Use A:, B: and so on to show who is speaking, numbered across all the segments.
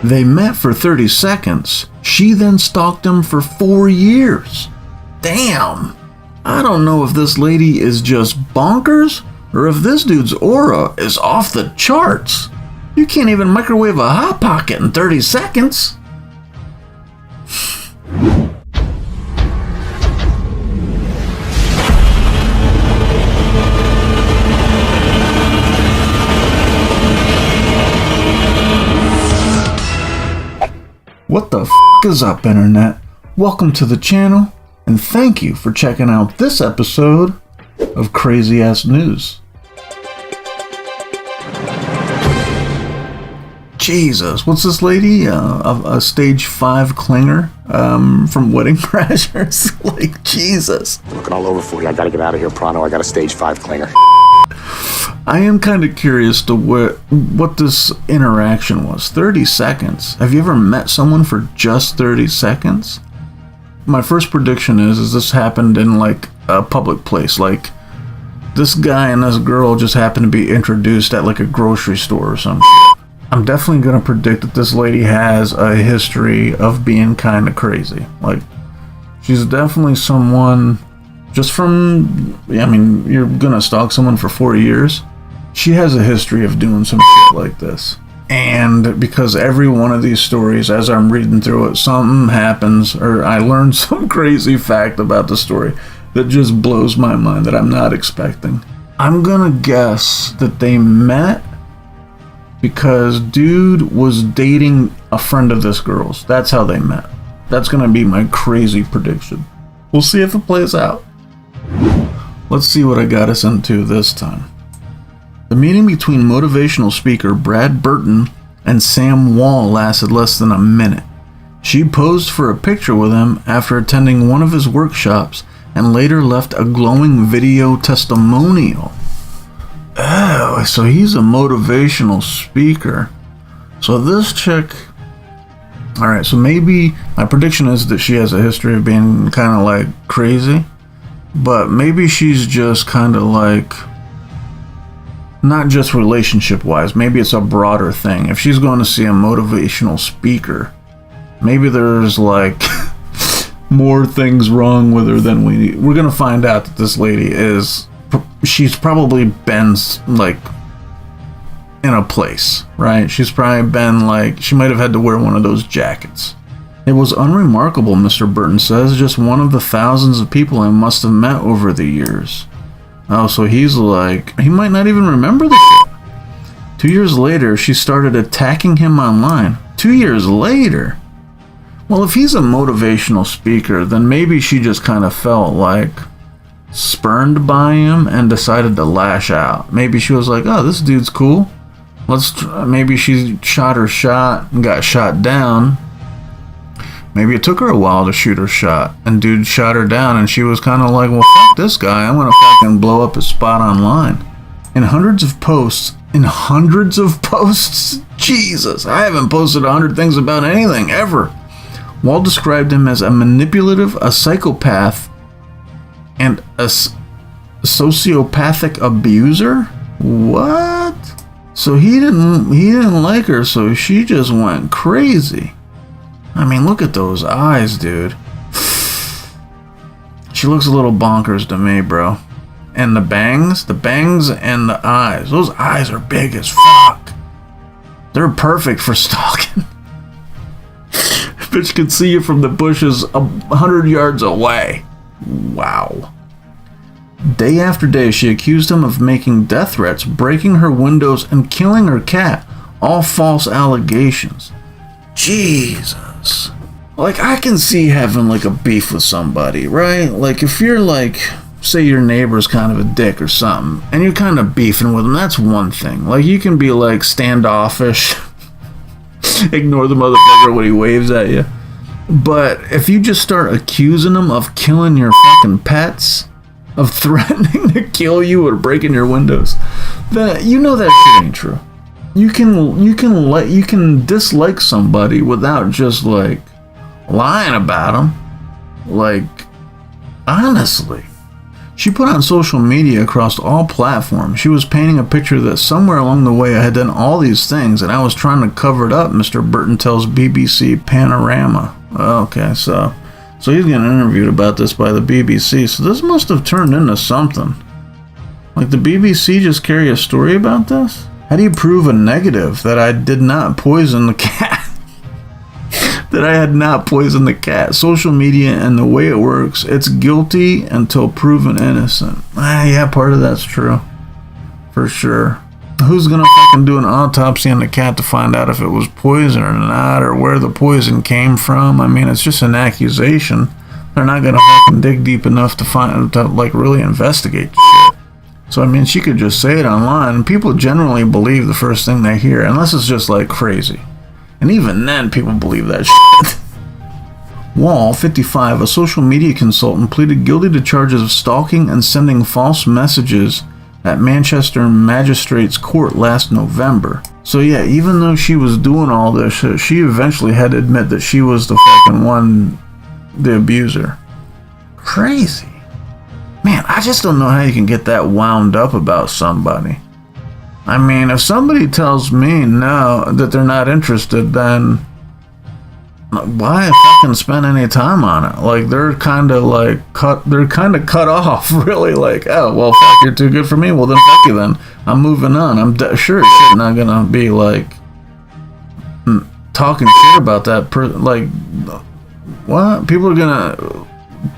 A: They met for 30 seconds. She then stalked him for 4 years. Damn. I don't know if this lady is just bonkers or if this dude's aura is off the charts. You can't even microwave a Hot Pocket in 30 seconds. What the f*** is up, Internet? Welcome to the channel, and thank you for checking out this episode of Crazy Ass News. Jesus, what's this lady? A stage 5 clinger from Wedding Crashers? Like, Jesus.
B: Looking all over for you. I gotta get out of here pronto. I got a stage 5 clinger.
A: I am kind of curious to what this interaction was. 30 seconds. Have you ever met someone for just 30 seconds? My first prediction is this happened in like a public place. Like this guy and this girl just happened to be introduced at like a grocery store or something. I'm definitely going to predict that this lady has a history of being kind of crazy. Like she's definitely someone just from, I mean, you're going to stalk someone for 4 years. She has a history of doing some shit like this. And because every one of these stories, as I'm reading through it, something happens, or I learn some crazy fact about the story that just blows my mind that I'm not expecting. I'm gonna guess that they met because dude was dating a friend of this girl's. That's how they met. That's gonna be my crazy prediction. We'll see if it plays out. Let's see what I got us into this time. The meeting between motivational speaker Brad Burton and Sam Wall lasted less than a minute. She posed for a picture with him after attending one of his workshops and later left a glowing video testimonial. Oh, so he's a motivational speaker. So this chick... Alright, so maybe my prediction is that she has a history of being kind of like crazy, but maybe she's just kind of like... Not just relationship-wise, maybe it's a broader thing. If she's going to see a motivational speaker, maybe there's like more things wrong with her than we're going to find out that this lady is, she's probably been like in a place, right? She's probably been like, she might have had to wear one of those jackets. It was unremarkable, Mr. Burton says, just one of the thousands of people I must have met over the years. Oh, so he's like, he might not even remember the shit. 2 years later, she started attacking him online. 2 years later? Well, if he's a motivational speaker, then maybe she just kind of felt like spurned by him and decided to lash out. Maybe she was like, oh, this dude's cool. Maybe she shot her shot and got shot down. Maybe it took her a while to shoot her shot, and dude shot her down, and she was kind of like, well, fuck this guy, I'm gonna fucking blow up his spot online. In hundreds of posts, Jesus, I haven't posted 100 things about anything, ever. Wall described him as a manipulative, a psychopath, and a sociopathic abuser? What? So he didn't like her, so she just went crazy. I mean, look at those eyes, dude. She looks a little bonkers to me, bro. And the bangs and the eyes. Those eyes are big as fuck. They're perfect for stalking. Bitch can see you from the bushes 100 yards away. Wow. Day after day, she accused him of making death threats, breaking her windows, and killing her cat. All false allegations. Jesus. Like, I can see having like a beef with somebody, right? Like, if you're like, say your neighbor's kind of a dick or something, and you're kind of beefing with them, that's one thing. Like, you can be like standoffish, ignore the motherfucker when he waves at you. But if you just start accusing them of killing your fucking pets, of threatening to kill you or breaking your windows, then you know that shit ain't true. You can dislike somebody without just like lying about them. Like, honestly. She put on social media across all platforms. She was painting a picture that somewhere along the way I had done all these things and I was trying to cover it up, Mr. Burton tells BBC Panorama. Okay, so he's getting interviewed about this by the BBC. So this must have turned into something. Like, the BBC just carry a story about this? How do you prove a negative that I did not poison the cat? That I had not poisoned the cat. Social media and the way it works, it's guilty until proven innocent. Yeah, part of that's true. For sure. Who's gonna fucking do an autopsy on the cat to find out if it was poison or not, or where the poison came from? I mean, it's just an accusation. They're not gonna fucking dig deep enough to like really investigate shit. So I mean, she could just say it online, and people generally believe the first thing they hear, unless it's just like crazy. And even then, people believe that shit. Wall, 55, a social media consultant, pleaded guilty to charges of stalking and sending false messages at Manchester Magistrates Court last November. So yeah, even though she was doing all this, she eventually had to admit that she was the fucking one, the abuser. Crazy. Man, I just don't know how you can get that wound up about somebody. I mean, if somebody tells me no, that they're not interested, then why fucking spend any time on it? Like, they're kind of cut off, really. Like, oh, well, fuck, you're too good for me? Well, then fuck you then. I'm moving on. I'm sure as shit not gonna be, like, talking shit about that like, what? People are gonna...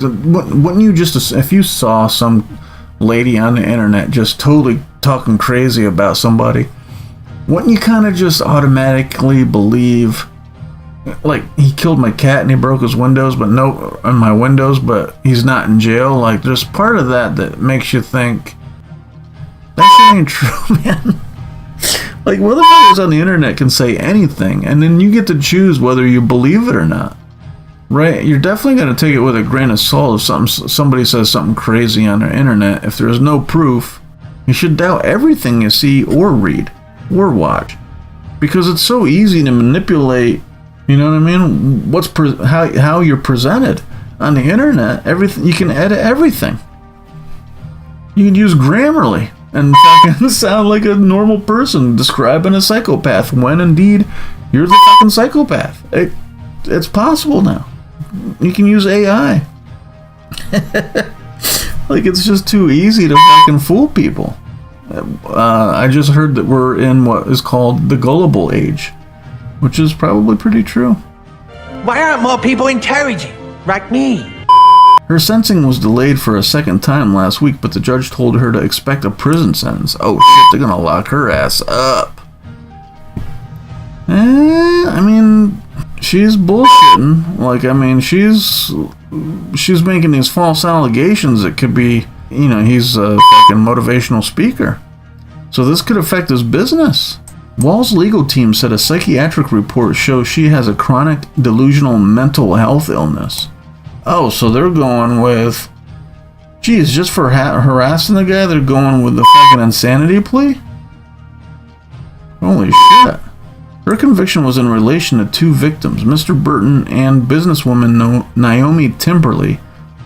A: Wouldn't you just... If you saw some lady on the internet just totally talking crazy about somebody, wouldn't you kind of just automatically believe, like, he killed my cat and he broke his windows, but no, on my windows, but he's not in jail? Like, there's part of that makes you think that shit ain't true, man. Like, motherfuckers on the internet can say anything, and then you get to choose whether you believe it or not. Right? You're definitely going to take it with a grain of salt if somebody says something crazy on the internet. If there's no proof, you should doubt everything you see or read or watch, because it's so easy to manipulate. You know what I mean? How you're presented on the internet. Everything, you can edit everything. You can use Grammarly and fucking sound like a normal person describing a psychopath when indeed you're the fucking psychopath. It's possible now. You can use AI. Like, it's just too easy to fucking fool people. I just heard that we're in what is called the gullible age, which is probably pretty true.
C: Why aren't more people intelligent like me?
A: Her sentencing was delayed for a second time last week, but the judge told her to expect a prison sentence. Oh shit, they're gonna lock her ass up. I mean, she's bullshitting. Like, I mean, she's making these false allegations that could be, you know, he's a fucking motivational speaker. So this could affect his business. Wall's legal team said a psychiatric report shows she has a chronic delusional mental health illness. Oh, so they're going with, geez, just for harassing the guy, they're going with the fucking insanity plea? Holy shit. Her conviction was in relation to two victims, Mr. Burton and businesswoman Naomi Timberley,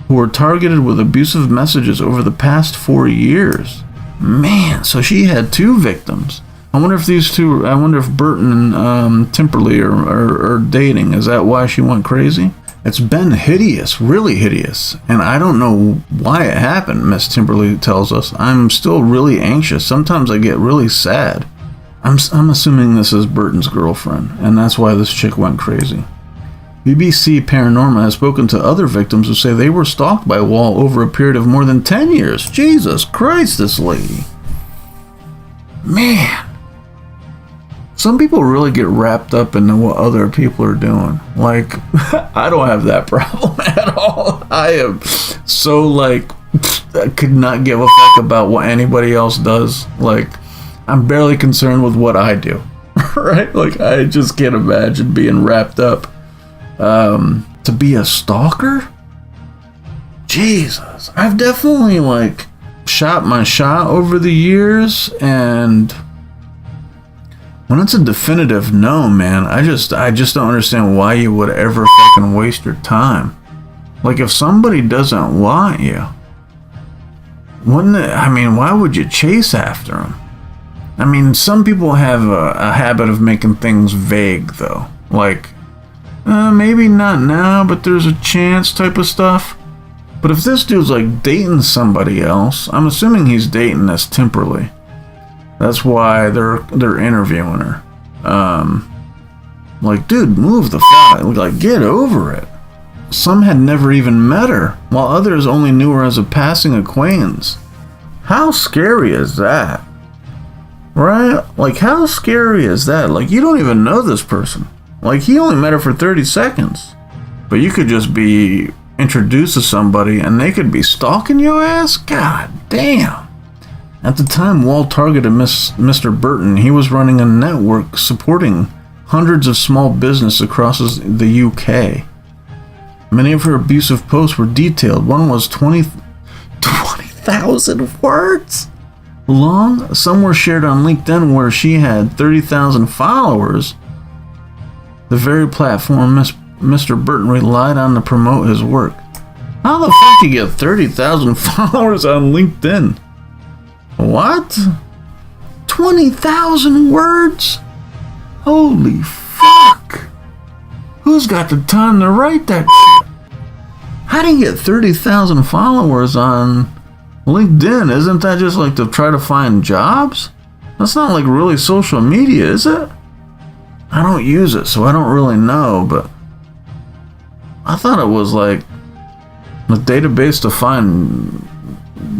A: who were targeted with abusive messages over the past 4 years. Man, so she had two victims. I wonder if Burton and Timberley are dating. Is that why she went crazy? It's been hideous, really hideous. And I don't know why it happened, Miss Timberley tells us. I'm still really anxious. Sometimes I get really sad. I'm assuming this is Burton's girlfriend, and that's why this chick went crazy. BBC Panorama has spoken to other victims who say they were stalked by Wall over a period of more than 10 years. Jesus Christ, this lady. Man. Some people really get wrapped up into what other people are doing. Like, I don't have that problem at all. I am so, like, I could not give a fuck about what anybody else does. Like, I'm barely concerned with what I do, right? Like, I just can't imagine being wrapped up. To be a stalker? Jesus. I've definitely, like, shot my shot over the years, and when it's a definitive no, man, I just don't understand why you would ever fucking waste your time. Like, if somebody doesn't want you, Wouldn't it, I mean, why would you chase after him? I mean, some people have a habit of making things vague, though. Like, maybe not now, but there's a chance type of stuff. But if this dude's like dating somebody else, I'm assuming he's dating this Timperley. That's why they're interviewing her. Like, dude, move the fuck, like, get over it. Some had never even met her, while others only knew her as a passing acquaintance. How scary is that? Right? Like, how scary is that? Like, you don't even know this person. Like, he only met her for 30 seconds. But you could just be introduced to somebody and they could be stalking your ass? God damn. At the time Wall targeted Mr. Burton, he was running a network supporting hundreds of small businesses across the UK. Many of her abusive posts were detailed. One was 20,000 words long. Some were shared on LinkedIn, where she had 30,000 followers. The very platform Mr. Burton relied on to promote his work. How the fuck do you get 30,000 followers on LinkedIn? What? 20,000 words? Holy fuck. Who's got the time to write that shit? How do you get 30,000 followers on LinkedIn? Isn't that just like to try to find jobs? That's not like really social media, is it? I don't use it, so I don't really know, but I thought it was like a database to find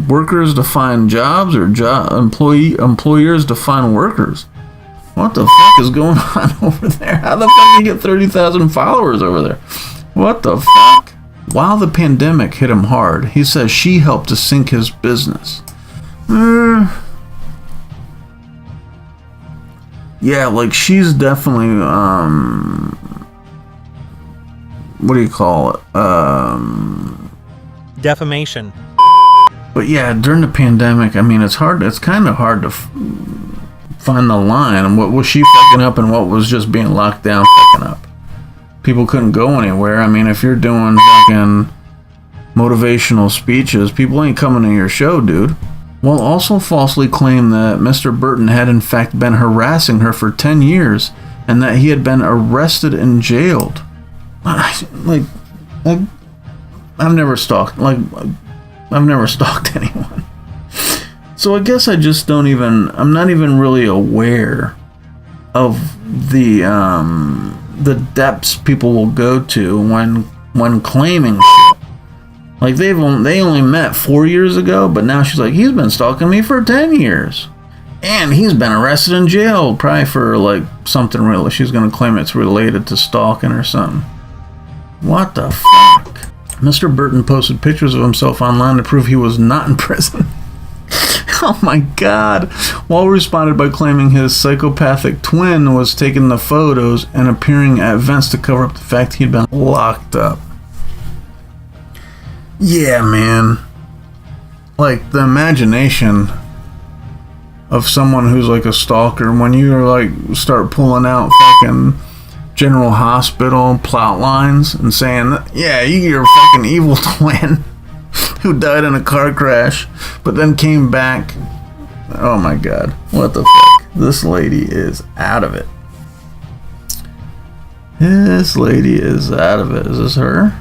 A: workers to find jobs, or employers to find workers. What the fuck is going on over there? How the fuck do you get 30,000 followers over there? What the fuck? While the pandemic hit him hard, he says she helped to sink his business. Yeah, like, she's definitely, what do you call it?
D: Defamation.
A: But yeah, during the pandemic, I mean, it's kind of hard to find the line, and what was she fucking up and what was just being locked down fucking up. People couldn't go anywhere. I mean, if you're doing fucking motivational speeches, people ain't coming to your show, dude. Wall also falsely claimed that Mr. Burton had in fact been harassing her for 10 years and that he had been arrested and jailed. Like I've never stalked anyone. So I guess I just I'm not even really aware of the depths people will go to when claiming shit. Like, they only met 4 years ago, but now she's like, he's been stalking me for 10 years. And he's been arrested and jailed, probably for like something real. She's gonna claim it's related to stalking or something. What the fuck? Mr. Burton posted pictures of himself online to prove he was not in prison. Oh my god. Wall responded by claiming his psychopathic twin was taking the photos and appearing at events to cover up the fact he'd been locked up. Yeah, man. Like, the imagination of someone who's like a stalker, when you like start pulling out fucking General Hospital plot lines and saying, yeah, you're a fucking evil twin who died in a car crash but then came back. Oh my god, what the fuck? This lady is out of it. This lady is out of it. Is this her?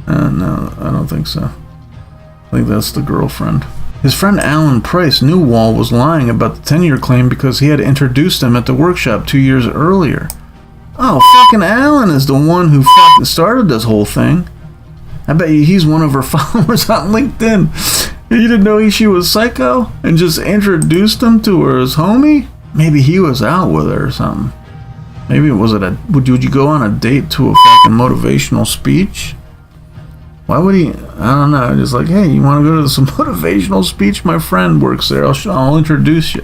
A: No, I don't think so. I think that's the girlfriend. His friend Alan Price knew Wall was lying about the 10-year claim because he had introduced him at the workshop 2 years earlier. Oh, fucking Alan is the one who fucking started this whole thing. I bet you he's one of her followers on LinkedIn. You didn't know she was psycho and just introduced him to her as homie? Maybe he was out with her or something. Maybe it was would you go on a date to a fucking motivational speech? Why would he? I don't know. Just like, hey, you want to go to some motivational speech? My friend works there. I'll introduce you.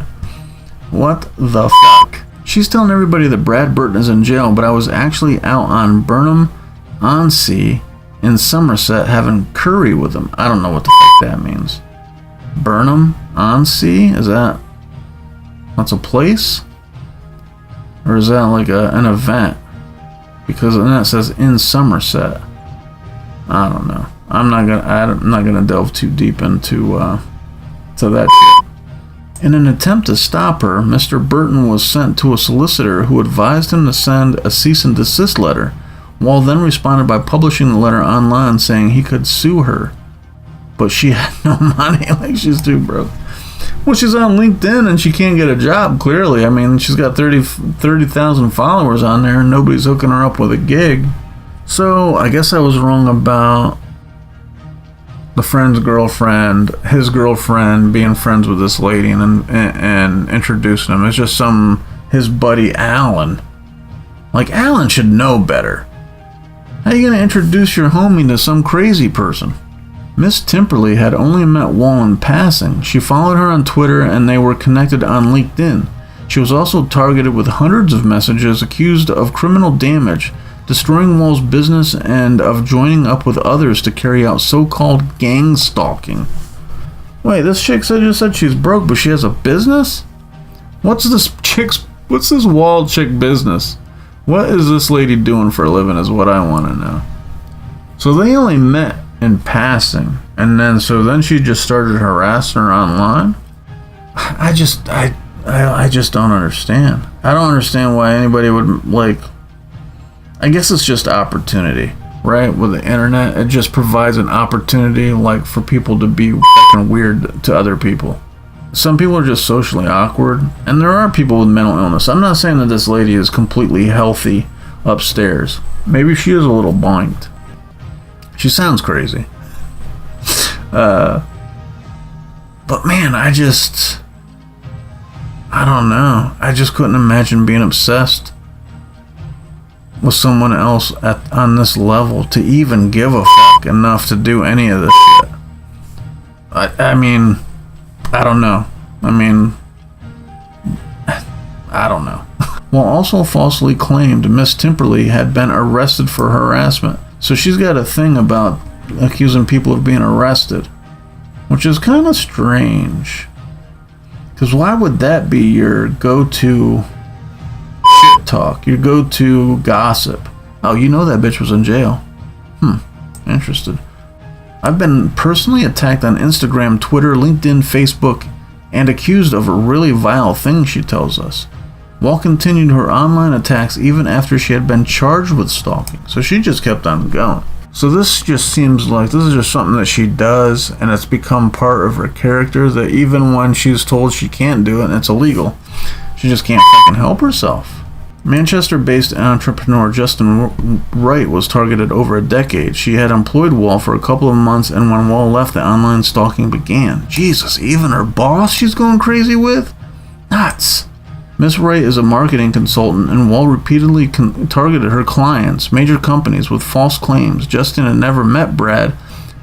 A: What the fuck? She's telling everybody that Brad Burton is in jail, but I was actually out on Burnham-on-Sea in Somerset having curry with him. I don't know what the fuck that means. Burnham-on-Sea? That's a place? Or is that like an event? Because then it says in Somerset. I don't know. I'm not gonna delve too deep into to that shit. In an attempt to stop her, Mr. Burton was sent to a solicitor who advised him to send a cease and desist letter. Wall then responded by publishing the letter online, saying he could sue her, but she had no money. Like, she's too broke. Well, she's on LinkedIn and she can't get a job, clearly. I mean, she's got 30,000 followers on there and nobody's hooking her up with a gig. So I guess I was wrong about the friend's girlfriend, his girlfriend, being friends with this lady and introducing him. It's just his buddy Alan. Like, Alan should know better. How are you going to introduce your homie to some crazy person? Miss Timperley had only met Wall in passing. She followed her on Twitter and they were connected on LinkedIn. She was also targeted with hundreds of messages accused of criminal damage, destroying Wall's business, and of joining up with others to carry out so-called gang stalking. Wait, this chick just said she's broke, but she has a business? What's this Wall chick business? What is this lady doing for a living is what I want to know. So they only met in passing, and then she just started harassing her online? I just don't understand. I don't understand why anybody would, like, I guess it's just opportunity, right? With the internet, it just provides an opportunity, like, for people to be fucking weird to other people. Some people are just socially awkward, and there are people with mental illness. I'm not saying that this lady is completely healthy upstairs. Maybe she is a little bonked. She sounds crazy. But man, I don't know. I just couldn't imagine being obsessed with someone else on this level to even give a fuck enough to do any of this shit. I mean, I don't know. I don't know. Well, also falsely claimed Miss Timperley had been arrested for harassment. So she's got a thing about accusing people of being arrested, which is kind of strange. Because why would that be your go-to shit talk, your go-to gossip? Oh, you know that bitch was in jail. Interested. I've been personally attacked on Instagram, Twitter, LinkedIn, Facebook, and accused of a really vile thing, she tells us. Wall continued her online attacks even after she had been charged with stalking. So she just kept on going. So this just seems like this is just something that she does, and it's become part of her character, that even when she's told she can't do it and it's illegal, she just can't fucking help herself. Manchester-based entrepreneur Justin Wright was targeted over a decade. She had employed Wall for a couple of months, and when Wall left, the online stalking began. Jesus, even her boss she's going crazy with? Nuts. Miss Wright is a marketing consultant, and Wall repeatedly targeted her clients, major companies, with false claims. Justin had never met Brad,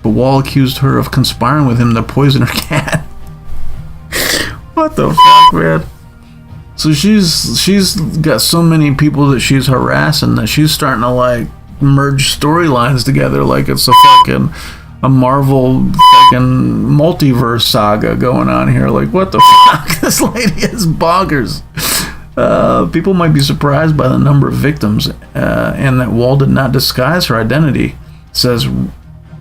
A: but Wall accused her of conspiring with him to poison her cat. What the fuck, man? So she's got so many people that she's harassing that she's starting to, like, merge storylines together like it's a Marvel fucking multiverse saga going on here. Like, what the fuck? This lady is bonkers. People might be surprised by the number of victims, and that Wall did not disguise her identity, says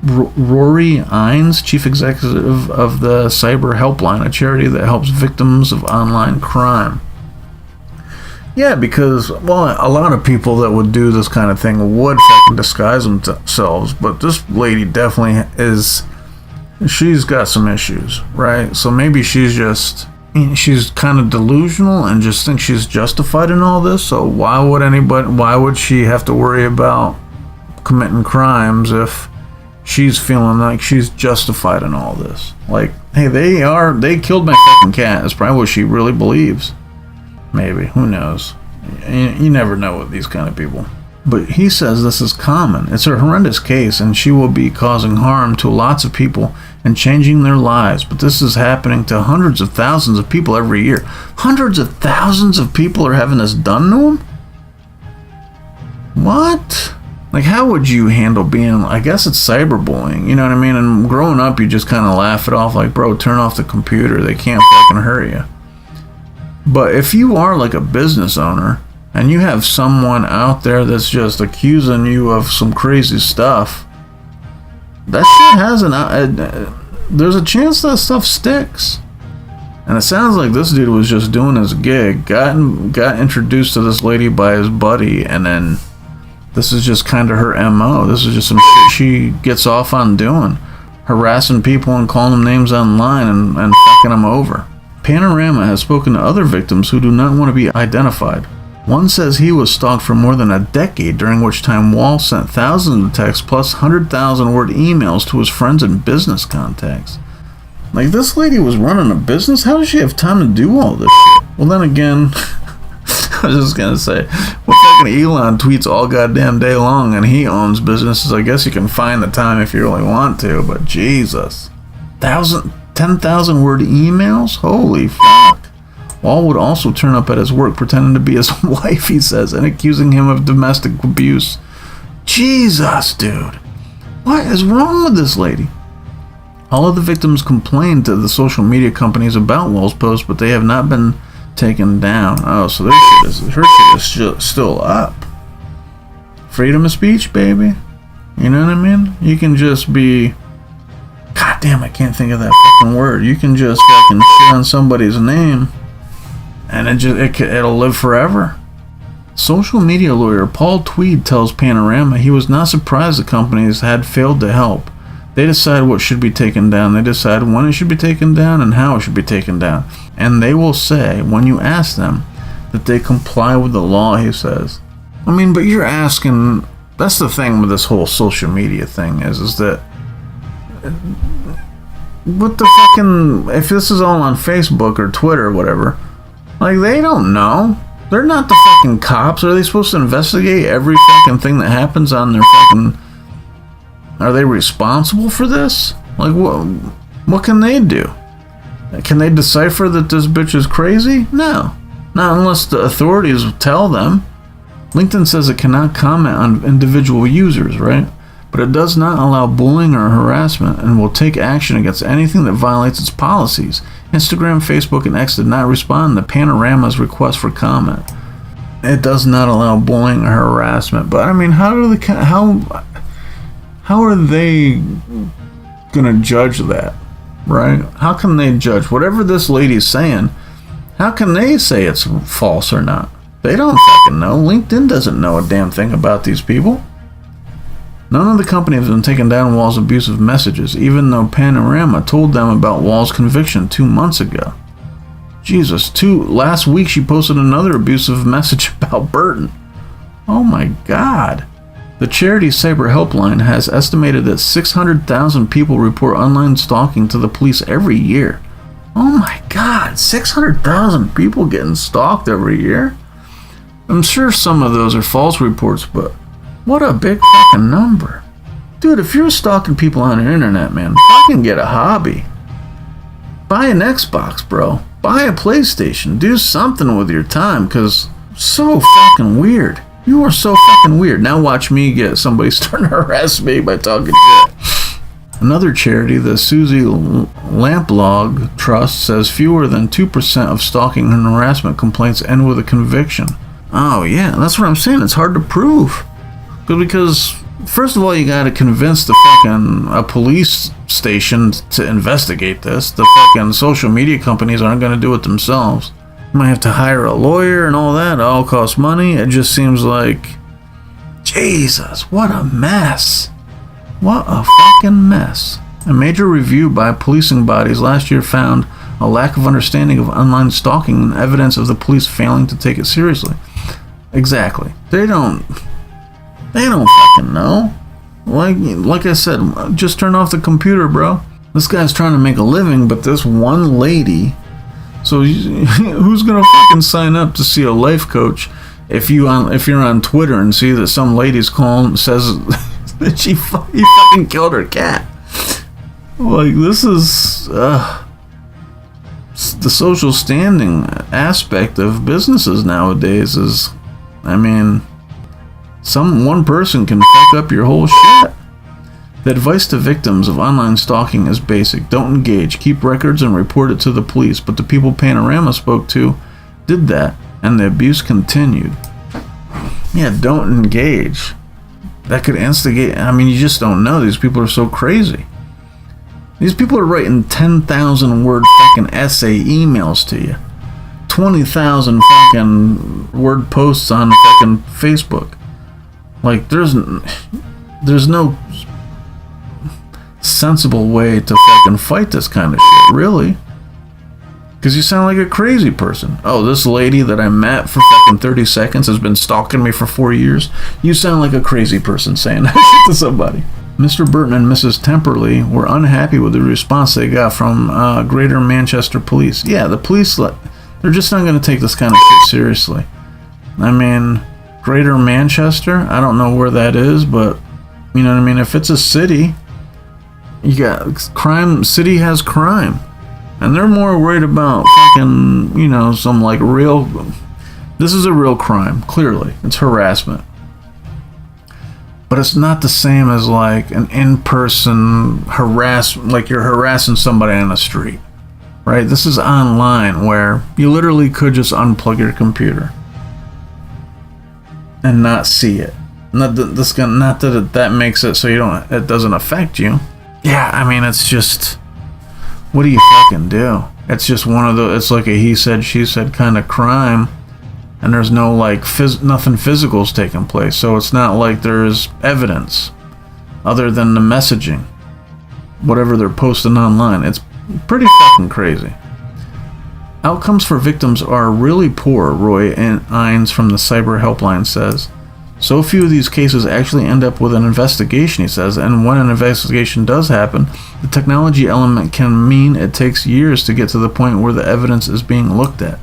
A: Rory Ines, chief executive of the Cyber Helpline, a charity that helps victims of online crime. Yeah, because, well, a lot of people that would do this kind of thing would fucking disguise themselves, but this lady definitely she's got some issues, right? So maybe she's kind of delusional and just thinks she's justified in all this. So why would she have to worry about committing crimes if she's feeling like she's justified in all this? Like, hey, they killed my fucking cat. That's probably what she really believes. Maybe. Who knows? You never know with these kind of people. But he says this is common. It's a horrendous case, and she will be causing harm to lots of people and changing their lives. But this is happening to hundreds of thousands of people every year. Hundreds of thousands of people are having this done to them? What? Like, how would you handle being, I guess it's cyberbullying, you know what I mean? And growing up, you just kind of laugh it off like, bro, turn off the computer. They can't fucking hurt you. But if you are like a business owner and you have someone out there that's just accusing you of some crazy stuff, that shit has there's a chance that stuff sticks. And it sounds like this dude was just doing his gig, got introduced to this lady by his buddy, and then this is just kind of her MO. This is just some shit she gets off on doing. Harassing people and calling them names online and fucking them over. Panorama has spoken to other victims who do not want to be identified. One says he was stalked for more than a decade, during which time Wall sent thousands of texts plus 100,000-word emails to his friends and business contacts. Like, this lady was running a business? How does she have time to do all this shit? Well, then again, I was just gonna say, well, fucking Elon tweets all goddamn day long and he owns businesses. I guess you can find the time if you really want to, but Jesus. 10,000 word emails? Holy fuck. Wall would also turn up at his work pretending to be his wife, he says, and accusing him of domestic abuse. Jesus, dude. What is wrong with this lady? All of the victims complained to the social media companies about Wall's posts, but they have not been taken down. Oh, so her shit is still up. Freedom of speech, baby. You know what I mean? You can just be... God damn, I can't think of that fucking word. You can just fucking shit on somebody's name, and it'll live forever. Social media lawyer Paul Tweed tells Panorama he was not surprised the companies had failed to help. They decide what should be taken down. They decide when it should be taken down and how it should be taken down. And they will say, when you ask them, that they comply with the law, he says. I mean, but you're asking... That's the thing with this whole social media thing is that... What the fucking... If this is all on Facebook or Twitter or whatever, like, they don't know. They're not the fucking cops. Are they supposed to investigate every fucking thing that happens on their fucking... Are they responsible for this? Like, what can they do? Can they decipher that this bitch is crazy? No. Not unless the authorities tell them. LinkedIn says it cannot comment on individual users, right? But it does not allow bullying or harassment and will take action against anything that violates its policies. Instagram, Facebook, and X did not respond to Panorama's request for comment. It does not allow bullying or harassment. But, I mean, how are they gonna judge that, right? How can they judge whatever this lady's saying? How can they say it's false or not? They don't fucking know. LinkedIn doesn't know a damn thing about these people. None of the company has been taken down Wall's abusive messages, even though Panorama told them about Wall's conviction 2 months ago. Jesus, last week she posted another abusive message about Burton. Oh my God. The charity Cyber Helpline has estimated that 600,000 people report online stalking to the police every year. Oh my God, 600,000 people getting stalked every year? I'm sure some of those are false reports, but what a big fucking number. Dude, if you're stalking people on the internet, man, fucking get a hobby. Buy an Xbox, bro. Buy a PlayStation. Do something with your time, because so fucking weird. You are so fucking weird. Now watch me get somebody starting to harass me by talking shit. Another charity, the Susie Lamplog Trust, says fewer than 2% of stalking and harassment complaints end with a conviction. Oh yeah, that's what I'm saying. It's hard to prove. Because first of all, you gotta convince a police station to investigate this. The fucking social media companies aren't gonna do it themselves. You might have to hire a lawyer and all that. It all costs money. It just seems like... Jesus, what a mess. What a fucking mess. A major review by policing bodies last year found a lack of understanding of online stalking and evidence of the police failing to take it seriously. Exactly. They don't fucking know. Like I said, just turn off the computer, bro. This guy's trying to make a living, but this one lady... So who's gonna fucking sign up to see a life coach if you're on Twitter and see that some lady's calling says that he fucking killed her cat? Like, this is the social standing aspect of businesses nowadays is, I mean, one person can fuck up your whole shit. The advice to victims of online stalking is basic. Don't engage. Keep records and report it to the police. But the people Panorama spoke to did that, and the abuse continued. Yeah, don't engage. that could instigate. I mean, you just don't know. These people are so crazy. These people are writing 10,000 word fucking essay emails to you. 20,000 fucking word posts on fucking Facebook. Like, there's no sensible way to fucking fight this kind of shit, really. Because you sound like a crazy person. Oh, this lady that I met for fucking 30 seconds has been stalking me for 4 years. You sound like a crazy person saying that shit to somebody. Mr. Burton and Mrs. Temperley were unhappy with the response they got from Greater Manchester Police. Yeah, the police, they're just not going to take this kind of shit seriously. I mean, Greater Manchester, I don't know where that is, but, you know what I mean? If it's a city, you got crime, city has crime. And they're more worried about fucking, you know, some like real, this is a real crime, clearly. It's harassment. But it's not the same as like an in-person like you're harassing somebody on the street, right? This is online where you literally could just unplug your computer and not see it. Not that that makes it so it doesn't affect you. Yeah, I mean, it's just, what do you fucking do? It's just one of the, it's like a he said, she said kind of crime. And there's no like nothing physical's taking place, so it's not like there's evidence other than the messaging, whatever they're posting online. It's pretty fucking crazy. Outcomes for victims are really poor, Roy Ines from the Cyber Helpline says. So few of these cases actually end up with an investigation, he says, and when an investigation does happen, the technology element can mean it takes years to get to the point where the evidence is being looked at.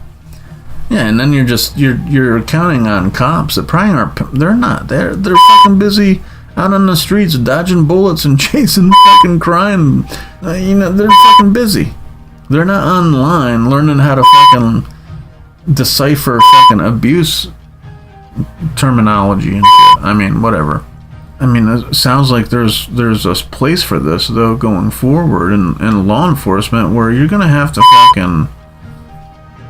A: Yeah, and then you're counting on cops that probably aren't. They're not. They're fucking busy out on the streets dodging bullets and chasing fucking crime. You know, they're fucking busy. They're not online learning how to fucking decipher fucking abuse terminology and shit. I mean, whatever. I mean, it sounds like there's a place for this though going forward in law enforcement where you're gonna have to fucking.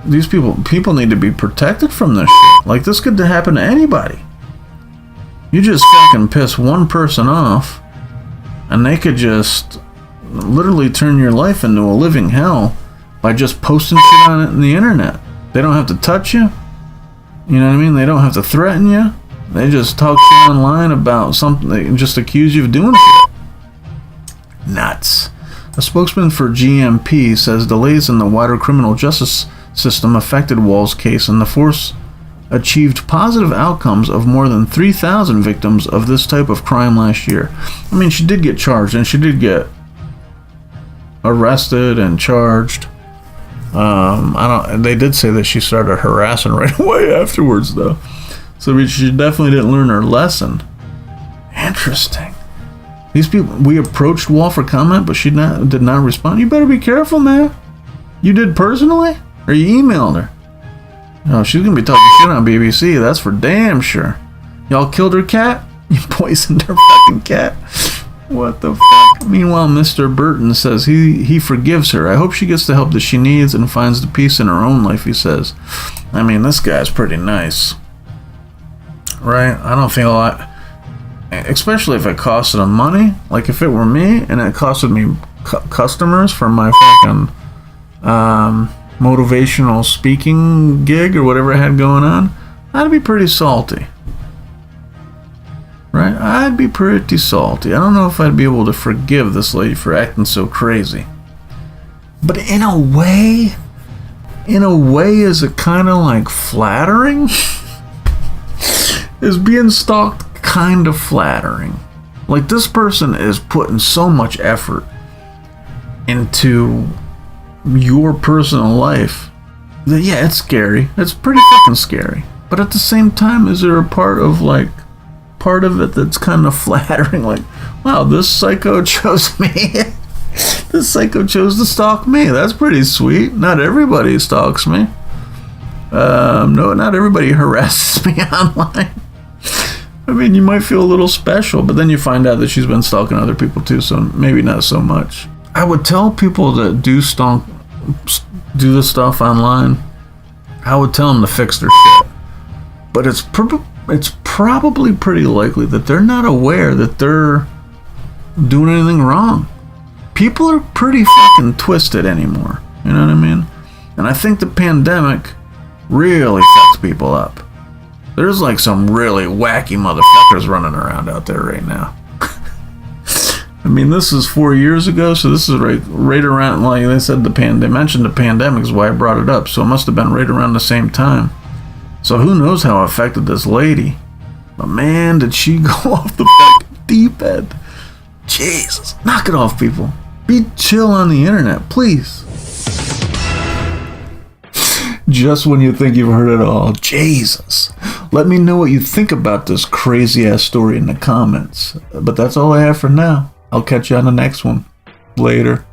A: These people need to be protected from this shit. Like, this could happen to anybody. You just fucking piss one person off, and they could just literally turn your life into a living hell by just posting shit on it in the internet. They don't have to touch you. You know what I mean? They don't have to threaten you. They just talk shit online about something. They just accuse you of doing shit. Nuts. A spokesman for GMP says delays in the wider criminal justice system affected Wall's case, and the force achieved positive outcomes of more than 3,000 victims of this type of crime last year. I mean, she did get charged, and she did get arrested and charged. They did say that she started harassing right away afterwards, though. So she definitely didn't learn her lesson. Interesting. These people, we approached Wall for comment, but she did not respond. You better be careful, man. You did personally? Or you emailed her? No, she's gonna be talking shit on BBC, that's for damn sure. Y'all killed her cat? You poisoned her fucking cat? What the fuck? Meanwhile, Mr. Burton says he forgives her. I hope she gets the help that she needs and finds the peace in her own life, he says. I mean, this guy's pretty nice. Right? I don't think a lot... Especially if it costed him money. Like, if it were me, and it costed me customers for my fucking... motivational speaking gig or whatever I had going on, I'd be pretty salty. Right? I'd be pretty salty. I don't know if I'd be able to forgive this lady for acting so crazy. But in a way, is it kind of like flattering? Is being stalked kind of flattering? Like, this person is putting so much effort into your personal life that, yeah, it's scary. It's pretty fucking scary. But at the same time, is there a part of it that's kind of flattering? Like, wow, this psycho chose me. This psycho chose to stalk me. That's pretty sweet. Not everybody stalks me. No, not everybody harasses me online. I mean, you might feel a little special, but then you find out that she's been stalking other people too, so maybe not so much. I would tell people that do this stuff online, I would tell them to fix their shit. But it's probably pretty likely that they're not aware that they're doing anything wrong. People are pretty fucking twisted anymore. You know what I mean? And I think the pandemic really fucks people up. There's like some really wacky motherfuckers running around out there right now. I mean, this is 4 years ago, so this is right around, like they said, they mentioned the pandemic is why I brought it up, so it must have been right around the same time. So who knows how it affected this lady. But man, did she go off the fucking deep end. Jesus. Knock it off, people. Be chill on the internet, please. Just when you think you've heard it all. Jesus. Let me know what you think about this crazy ass story in the comments. But that's all I have for now. I'll catch you on the next one. Later.